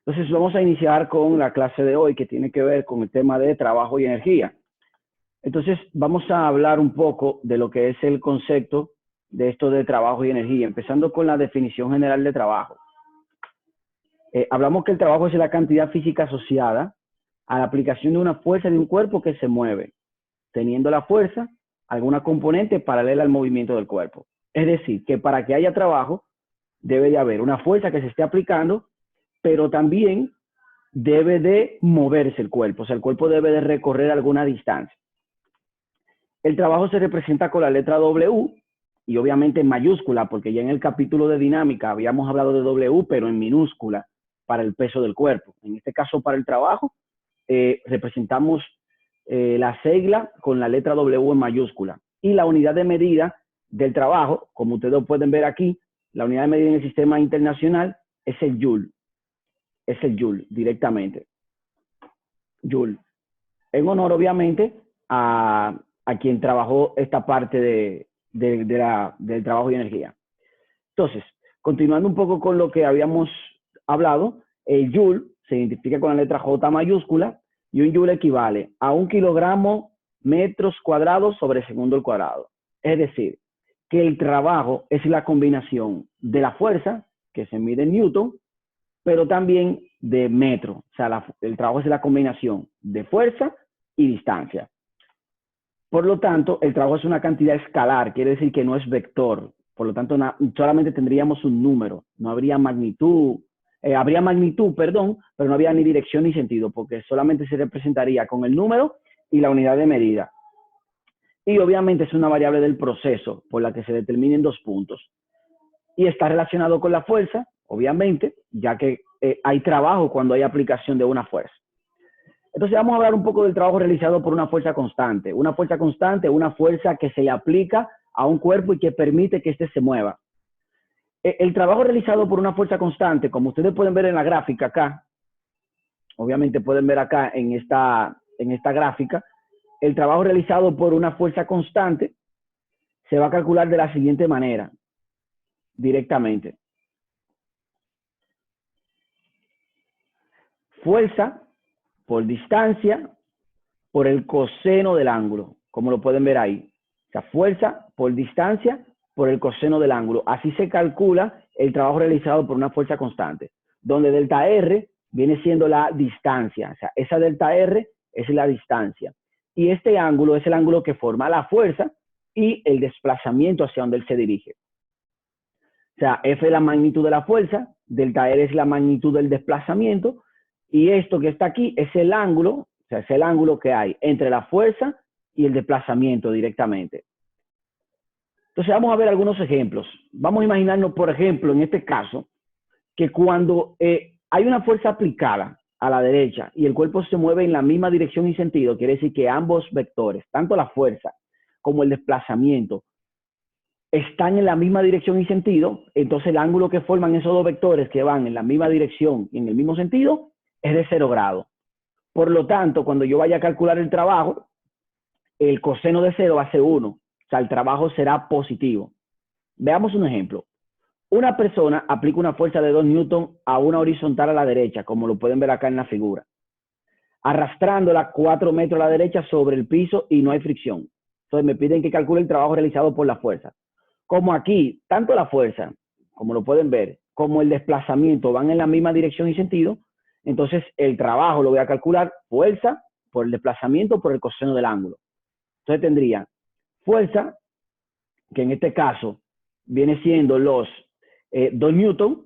Entonces vamos a iniciar con la clase de hoy que tiene que ver con el tema de trabajo y energía. Entonces vamos a hablar un poco de lo que es el concepto de esto de trabajo y energía, empezando con la definición general de trabajo. Hablamos que el trabajo es la cantidad física asociada a la aplicación de una fuerza de un cuerpo que se mueve, teniendo la fuerza alguna componente paralela al movimiento del cuerpo. Es decir, que para que haya trabajo debe de haber una fuerza que se esté aplicando, pero también debe de moverse el cuerpo, o sea, el cuerpo debe de recorrer alguna distancia. El trabajo se representa con la letra W y obviamente en mayúscula, porque ya en el capítulo de dinámica habíamos hablado de W, pero en minúscula para el peso del cuerpo. En este caso, para el trabajo, representamos la sigla con la letra W en mayúscula. Y la unidad de medida del trabajo, como ustedes lo pueden ver aquí, la unidad de medida en el sistema internacional es el Joule. Es el Joule directamente. Joule. En honor, obviamente, a quien trabajó esta parte del trabajo y energía. Entonces, continuando un poco con lo que habíamos hablado, el Joule se identifica con la letra J mayúscula y un Joule equivale a 1 kilogramo metros cuadrados sobre segundo al cuadrado. Es decir, que el trabajo es la combinación de la fuerza, que se mide en Newton, pero también de metro. O sea, el trabajo es la combinación de fuerza y distancia. Por lo tanto, el trabajo es una cantidad escalar, quiere decir que no es vector. Por lo tanto, solamente tendríamos un número, no habría magnitud, habría magnitud, perdón, pero no habría ni dirección ni sentido, porque solamente se representaría con el número y la unidad de medida. Y obviamente es una variable del proceso por la que se determinen 2 puntos. Y está relacionado con la fuerza, obviamente, ya que hay trabajo cuando hay aplicación de una fuerza. Entonces vamos a hablar un poco del trabajo realizado por una fuerza constante. Una fuerza constante, una fuerza que se le aplica a un cuerpo y que permite que éste se mueva. El trabajo realizado por una fuerza constante, como ustedes pueden ver en la gráfica acá, obviamente pueden ver acá en esta gráfica, el trabajo realizado por una fuerza constante se va a calcular de la siguiente manera, directamente. Fuerza por distancia por el coseno del ángulo, como lo pueden ver ahí. O sea, fuerza por distancia por el coseno del ángulo. Así se calcula el trabajo realizado por una fuerza constante, donde delta R viene siendo la distancia. O sea, esa delta R es la distancia. Y este ángulo es el ángulo que forma la fuerza y el desplazamiento hacia donde él se dirige. O sea, F es la magnitud de la fuerza, delta R es la magnitud del desplazamiento, y esto que está aquí es el ángulo, o sea, es el ángulo que hay entre la fuerza y el desplazamiento directamente. Entonces vamos a ver algunos ejemplos. Vamos a imaginarnos, por ejemplo, en este caso, que cuando hay una fuerza aplicada a la derecha y el cuerpo se mueve en la misma dirección y sentido, quiere decir que ambos vectores, tanto la fuerza como el desplazamiento, están en la misma dirección y sentido, entonces el ángulo que forman esos dos vectores que van en la misma dirección y en el mismo sentido es de 0 grados. Por lo tanto, cuando yo vaya a calcular el trabajo, el coseno de 0 va a ser 1. O sea, el trabajo será positivo. Veamos un ejemplo. Una persona aplica una fuerza de 2 newton a una horizontal a la derecha, como lo pueden ver acá en la figura, arrastrándola 4 metros a la derecha sobre el piso y no hay fricción. Entonces me piden que calcule el trabajo realizado por la fuerza. Como aquí, tanto la fuerza, como lo pueden ver, como el desplazamiento van en la misma dirección y sentido, entonces el trabajo lo voy a calcular fuerza por el desplazamiento por el coseno del ángulo. Entonces tendría fuerza, que en este caso viene siendo los 2 newton,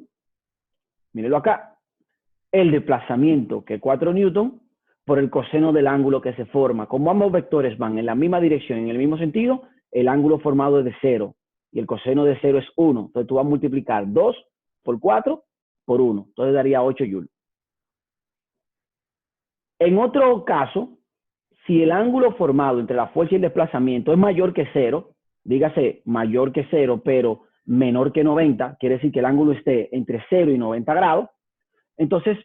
mírenlo acá, el desplazamiento, que es 4 newton, por el coseno del ángulo que se forma. Como ambos vectores van en la misma dirección, en el mismo sentido, el ángulo formado es de 0. Y el coseno de 0 es 1. Entonces tú vas a multiplicar 2 por 4 por 1. Entonces daría 8 joules. En otro caso, si el ángulo formado entre la fuerza y el desplazamiento es mayor que 0, dígase mayor que 0, pero menor que 90, quiere decir que el ángulo esté entre 0 y 90 grados, entonces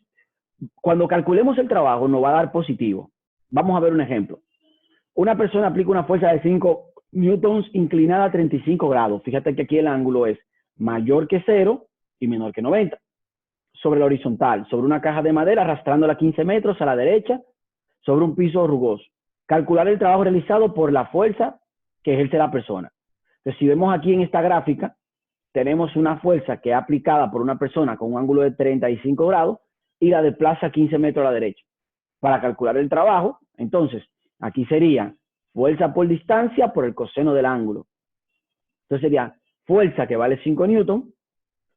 cuando calculemos el trabajo nos va a dar positivo. Vamos a ver un ejemplo. Una persona aplica una fuerza de 5 newtons inclinada a 35 grados. Fíjate que aquí el ángulo es mayor que 0 y menor que 90. sobre la horizontal, sobre una caja de madera, arrastrándola 15 metros a la derecha, sobre un piso rugoso. Calcular el trabajo realizado por la fuerza que ejerce la persona. Entonces, si vemos aquí en esta gráfica, tenemos una fuerza que es aplicada por una persona con un ángulo de 35 grados y la desplaza 15 metros a la derecha. Para calcular el trabajo, entonces, aquí sería fuerza por distancia por el coseno del ángulo. Entonces sería fuerza que vale 5 newton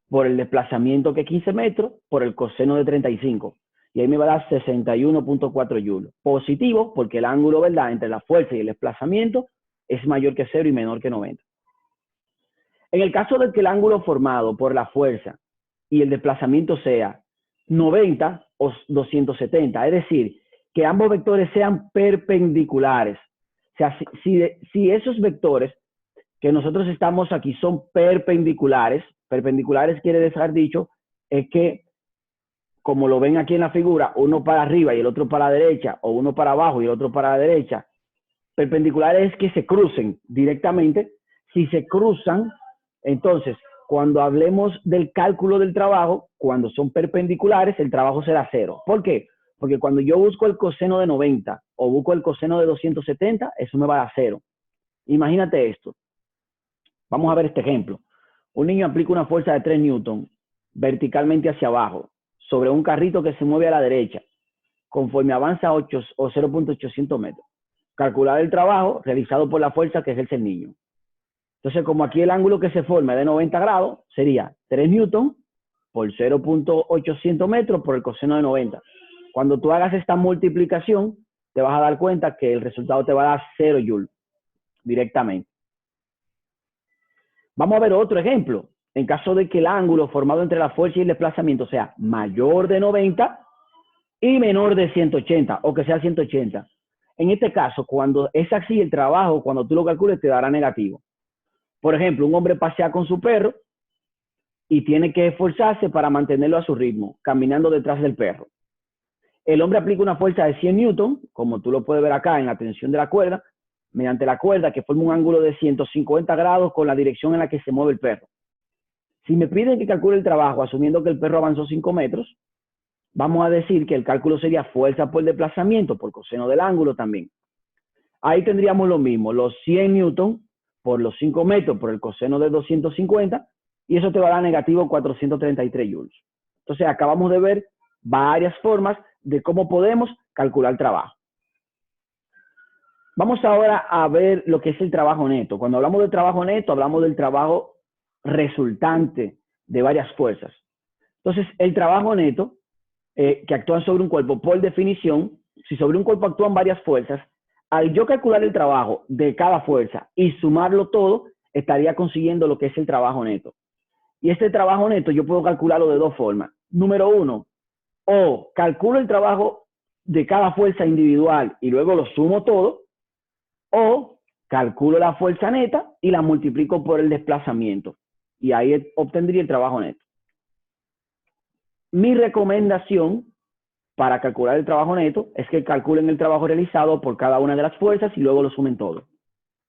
por el desplazamiento que es 15 metros por el coseno de 35. Y ahí me va a dar 61.4 joules. Positivo porque el ángulo, ¿verdad?, entre la fuerza y el desplazamiento es mayor que 0 y menor que 90. En el caso de que el ángulo formado por la fuerza y el desplazamiento sea 90 o 270, es decir, que ambos vectores sean perpendiculares. O sea, si esos vectores que nosotros estamos aquí son perpendiculares quiere decir dicho, es que, como lo ven aquí en la figura, uno para arriba y el otro para la derecha, o uno para abajo y el otro para la derecha, perpendiculares es que se crucen directamente. Si se cruzan, entonces, cuando hablemos del cálculo del trabajo, cuando son perpendiculares, el trabajo será 0. ¿Por qué? Porque cuando yo busco el coseno de 90 o busco el coseno de 270, eso me va a dar 0. Imagínate esto. Vamos a ver este ejemplo. Un niño aplica una fuerza de 3 newton verticalmente hacia abajo sobre un carrito que se mueve a la derecha conforme avanza a 0.800 metros. Calcular el trabajo realizado por la fuerza que ejerce el niño. Entonces, como aquí el ángulo que se forma es de 90 grados, sería 3 newton por 0.800 metros por el coseno de 90. Cuando tú hagas esta multiplicación, te vas a dar cuenta que el resultado te va a dar 0 joules directamente. Vamos a ver otro ejemplo. En caso de que el ángulo formado entre la fuerza y el desplazamiento sea mayor de 90 y menor de 180, o que sea 180. En este caso, cuando es así el trabajo, cuando tú lo calcules, te dará negativo. Por ejemplo, un hombre pasea con su perro y tiene que esforzarse para mantenerlo a su ritmo, caminando detrás del perro. El hombre aplica una fuerza de 100 newton, como tú lo puedes ver acá en la tensión de la cuerda, mediante la cuerda que forma un ángulo de 150 grados con la dirección en la que se mueve el perro. Si me piden que calcule el trabajo asumiendo que el perro avanzó 5 metros, vamos a decir que el cálculo sería fuerza por desplazamiento por coseno del ángulo también. Ahí tendríamos lo mismo, los 100 newton por los 5 metros por el coseno de 250, y eso te va a dar negativo 433 joules. Entonces acabamos de ver varias formas de cómo podemos calcular trabajo. Vamos ahora a ver lo que es el trabajo neto. Cuando hablamos de trabajo neto, hablamos del trabajo resultante de varias fuerzas. Entonces, el trabajo neto, que actúan sobre un cuerpo, por definición, si sobre un cuerpo actúan varias fuerzas, al yo calcular el trabajo de cada fuerza y sumarlo todo, estaría consiguiendo lo que es el trabajo neto. Y este trabajo neto yo puedo calcularlo de dos formas. Número uno, o calculo el trabajo de cada fuerza individual y luego lo sumo todo, o calculo la fuerza neta y la multiplico por el desplazamiento. Y ahí obtendría el trabajo neto. Mi recomendación para calcular el trabajo neto es que calculen el trabajo realizado por cada una de las fuerzas y luego lo sumen todo.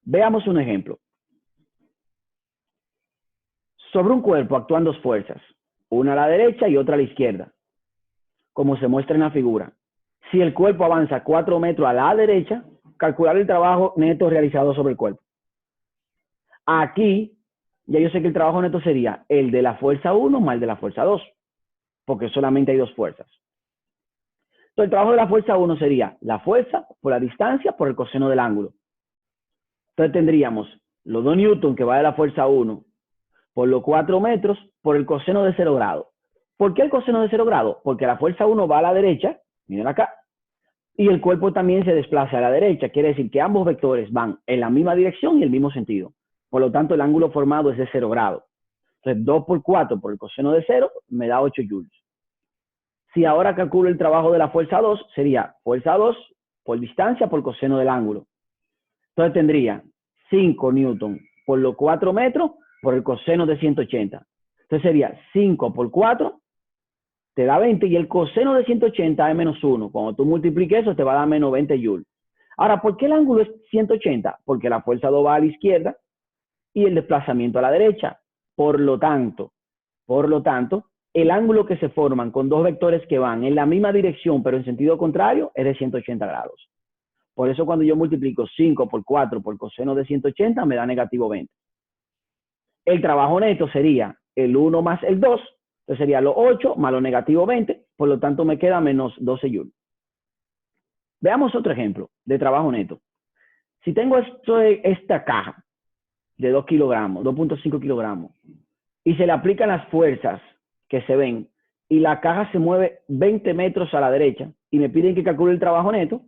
Veamos un ejemplo. Sobre un cuerpo actúan dos fuerzas, una a la derecha y otra a la izquierda, como se muestra en la figura. Si el cuerpo avanza 4 metros a la derecha, calcular el trabajo neto realizado sobre el cuerpo. Aquí, ya yo sé que el trabajo neto sería el de la fuerza 1 más el de la fuerza 2, porque solamente hay dos fuerzas. Entonces, el trabajo de la fuerza 1 sería la fuerza por la distancia por el coseno del ángulo. Entonces, tendríamos los 2 newton que va de la fuerza 1 por los 4 metros por el coseno de 0 grados. ¿Por qué el coseno de 0 grados? Porque la fuerza 1 va a la derecha, miren acá, y el cuerpo también se desplaza a la derecha. Quiere decir que ambos vectores van en la misma dirección y el mismo sentido. Por lo tanto, el ángulo formado es de 0 grados. Entonces, 2 por 4 por el coseno de 0 me da 8 joules. Si ahora calculo el trabajo de la fuerza 2, sería fuerza 2 por distancia por coseno del ángulo. Entonces tendría 5 newton por los 4 metros por el coseno de 180. Entonces sería 5 por 4, te da 20, y el coseno de 180 es menos 1. Cuando tú multipliques eso, te va a dar menos 20 joules. Ahora, ¿por qué el ángulo es 180? Porque la fuerza 2 va a la izquierda y el desplazamiento a la derecha. Por lo tanto, el ángulo que se forman con dos vectores que van en la misma dirección, pero en sentido contrario, es de 180 grados. Por eso cuando yo multiplico 5 por 4 por coseno de 180, me da negativo 20. El trabajo neto sería el 1 más el 2, entonces sería lo 8 más lo negativo 20, por lo tanto me queda menos 12 joules. Veamos otro ejemplo de trabajo neto. Si tengo esta caja de 2 kilogramos, 2.5 kilogramos, y se le aplican las fuerzas que se ven, y la caja se mueve 20 metros a la derecha, y me piden que calcule el trabajo neto,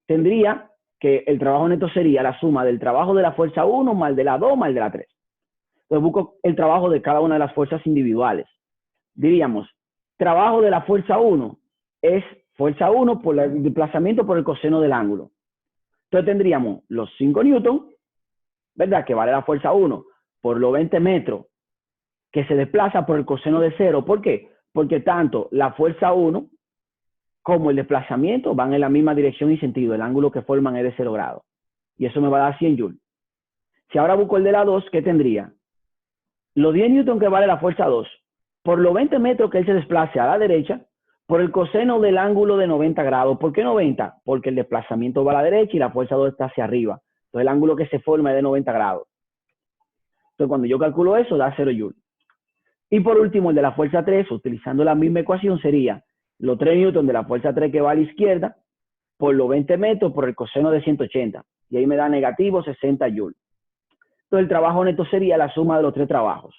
tendría que el trabajo neto sería la suma del trabajo de la fuerza 1 más el de la 2 más el de la 3. Entonces busco el trabajo de cada una de las fuerzas individuales. Diríamos, trabajo de la fuerza 1 es fuerza 1 por el desplazamiento por el coseno del ángulo. Entonces tendríamos los 5 newton, ¿verdad? Que vale la fuerza 1 por los 20 metros que se desplaza por el coseno de 0. ¿Por qué? Porque tanto la fuerza 1 como el desplazamiento van en la misma dirección y sentido. El ángulo que forman es de 0 grados. Y eso me va a dar 100 joules. Si ahora busco el de la 2, ¿qué tendría? Los 10 newton que vale la fuerza 2 por los 20 metros que él se desplace a la derecha por el coseno del ángulo de 90 grados. ¿Por qué 90? Porque el desplazamiento va a la derecha y la fuerza 2 está hacia arriba. Entonces el ángulo que se forma es de 90 grados. Entonces cuando yo calculo eso, da 0 joules. Y por último, el de la fuerza 3, utilizando la misma ecuación, sería los 3 newton de la fuerza 3 que va a la izquierda por los 20 metros por el coseno de 180. Y ahí me da negativo 60 joules. Entonces el trabajo neto sería la suma de los tres trabajos.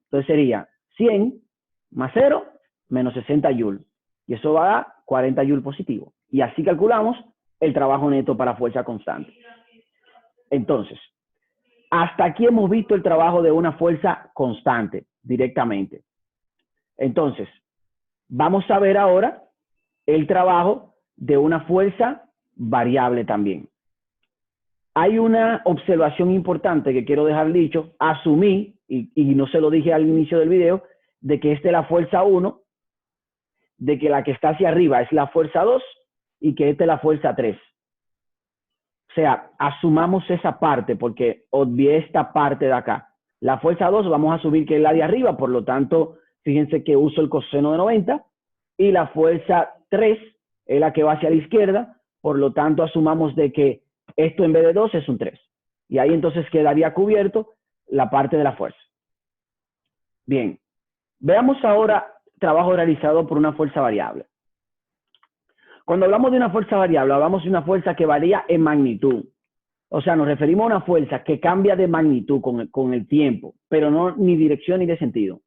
Entonces sería 100 más 0 menos 60 joules. Y eso va a dar 40 joules positivo. Y así calculamos el trabajo neto para fuerza constante. Entonces, hasta aquí hemos visto el trabajo de una fuerza constante directamente. Entonces, vamos a ver ahora el trabajo de una fuerza variable también. Hay una observación importante que quiero dejar dicho. Asumí, y no se lo dije al inicio del video, de que esta es la fuerza 1, de que la que está hacia arriba es la fuerza 2 y que esta es la fuerza 3. O sea, asumamos esa parte porque obvié esta parte de acá. La fuerza 2 vamos a asumir que es la de arriba, por lo tanto, fíjense que uso el coseno de 90 y la fuerza 3 es la que va hacia la izquierda, por lo tanto, asumamos de que esto en vez de 2 es un 3. Y ahí entonces quedaría cubierto la parte de la fuerza. Bien, veamos ahora trabajo realizado por una fuerza variable. Cuando hablamos de una fuerza variable, hablamos de una fuerza que varía en magnitud. O sea, nos referimos a una fuerza que cambia de magnitud con el tiempo, pero no ni dirección ni de sentido.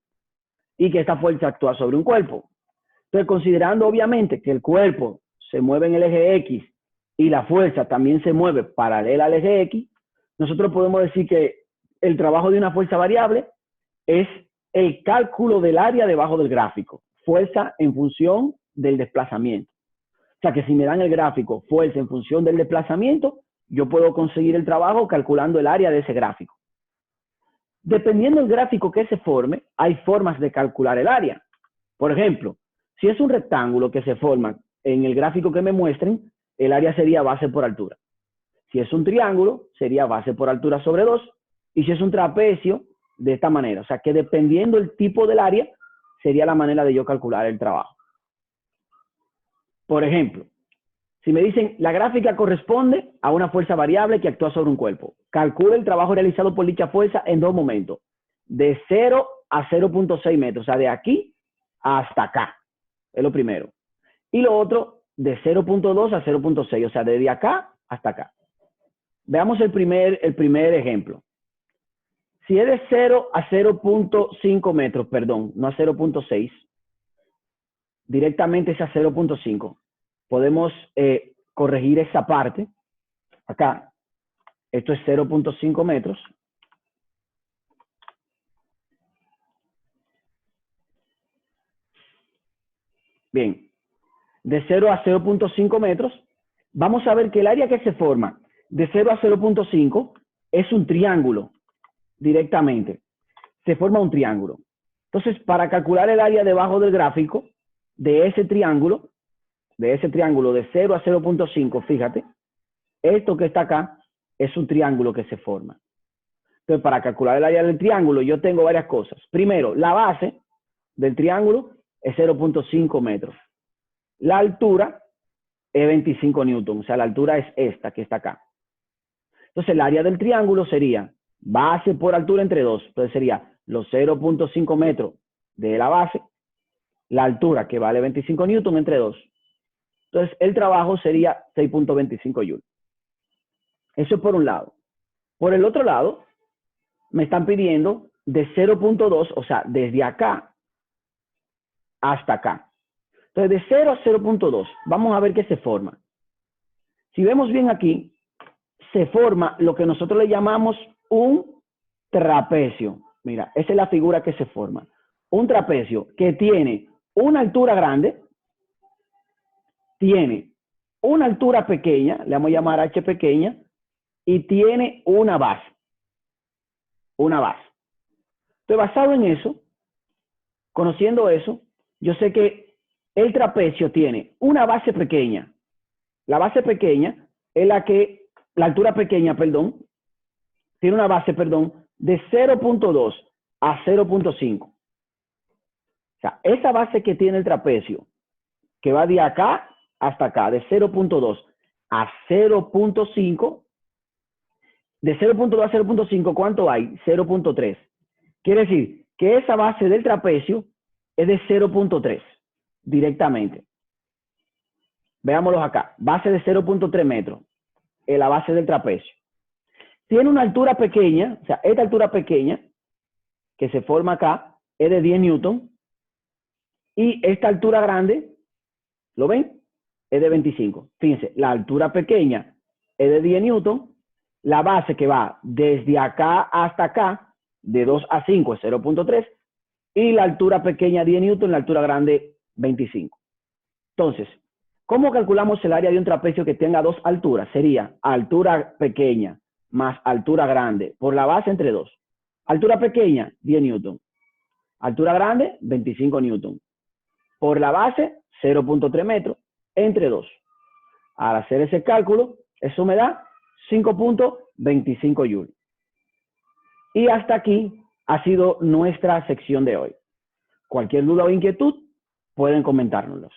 Y que esta fuerza actúa sobre un cuerpo. Entonces, considerando obviamente que el cuerpo se mueve en el eje X y la fuerza también se mueve paralela al eje X, nosotros podemos decir que el trabajo de una fuerza variable es el cálculo del área debajo del gráfico. Fuerza en función del desplazamiento. O sea que si me dan el gráfico fuerza en función del desplazamiento, yo puedo conseguir el trabajo calculando el área de ese gráfico. Dependiendo del gráfico que se forme, hay formas de calcular el área. Por ejemplo, si es un rectángulo que se forma en el gráfico que me muestren, el área sería base por altura. Si es un triángulo, sería base por altura sobre 2. Y si es un trapecio, de esta manera. O sea que dependiendo del tipo del área, sería la manera de yo calcular el trabajo. Por ejemplo, si me dicen la gráfica corresponde a una fuerza variable que actúa sobre un cuerpo, calcula el trabajo realizado por dicha fuerza en dos momentos, de 0 a 0.6 metros, o sea, de aquí hasta acá, es lo primero. Y lo otro, de 0.2 a 0.6, o sea, desde acá hasta acá. Veamos el primer ejemplo. Si es de 0 a 0.5 metros, perdón, no a 0.6, directamente es a 0.5. Podemos corregir esa parte. Acá, esto es 0.5 metros. Bien, de 0 a 0.5 metros, vamos a ver que el área que se forma de 0 a 0.5 es un triángulo directamente. Se forma un triángulo. Entonces, para calcular el área debajo del gráfico de ese triángulo de 0 a 0.5, fíjate, esto que está acá es un triángulo que se forma. Entonces, para calcular el área del triángulo, yo tengo varias cosas. Primero, la base, del triángulo es 0.5 metros. La altura es 25 newton, o sea, la altura es esta que está acá. Entonces, el área del triángulo sería base por altura entre 2. Entonces, sería los 0.5 metros de la base, la altura que vale 25 newton entre 2. Entonces, el trabajo sería 6.25 joules. Eso es por un lado. Por el otro lado, me están pidiendo de 0.2, o sea, desde acá hasta acá. Entonces, de 0 a 0.2, vamos a ver qué se forma. Si vemos bien aquí, se forma lo que nosotros le llamamos un trapecio. Mira, esa es la figura que se forma. Un trapecio que tiene una altura grande, tiene una altura pequeña, le vamos a llamar h pequeña, y tiene una base. Una base. Entonces, basado en eso, conociendo eso, yo sé que el trapecio tiene una base pequeña. La base pequeña es la altura pequeña, perdón, tiene una base, perdón, de 0.2 a 0.5. O sea, esa base que tiene el trapecio, que va de acá hasta acá, de 0.2 a 0.5, de 0.2 a 0.5, ¿cuánto hay? 0.3. Quiere decir que esa base del trapecio es de 0.3 directamente. Veámoslos acá. Base de 0.3 metros. En la base del trapecio. Tiene una altura pequeña, o sea, esta altura pequeña que se forma acá es de 10 newton. Y esta altura grande, ¿lo ven? Es de 25. Fíjense, la altura pequeña es de 10 newton. La base que va desde acá hasta acá, de 2 a 5 es 0.3. Y la altura pequeña 10 newton, la altura grande 25. Entonces, ¿cómo calculamos el área de un trapecio que tenga dos alturas? Sería altura pequeña más altura grande por la base entre 2. Altura pequeña, 10 newton. Altura grande, 25 newton. Por la base, 0.3 metros entre 2. Al hacer ese cálculo, eso me da 5.25 joules. Y hasta aquí ha sido nuestra sección de hoy. Cualquier duda o inquietud, pueden comentárnoslos.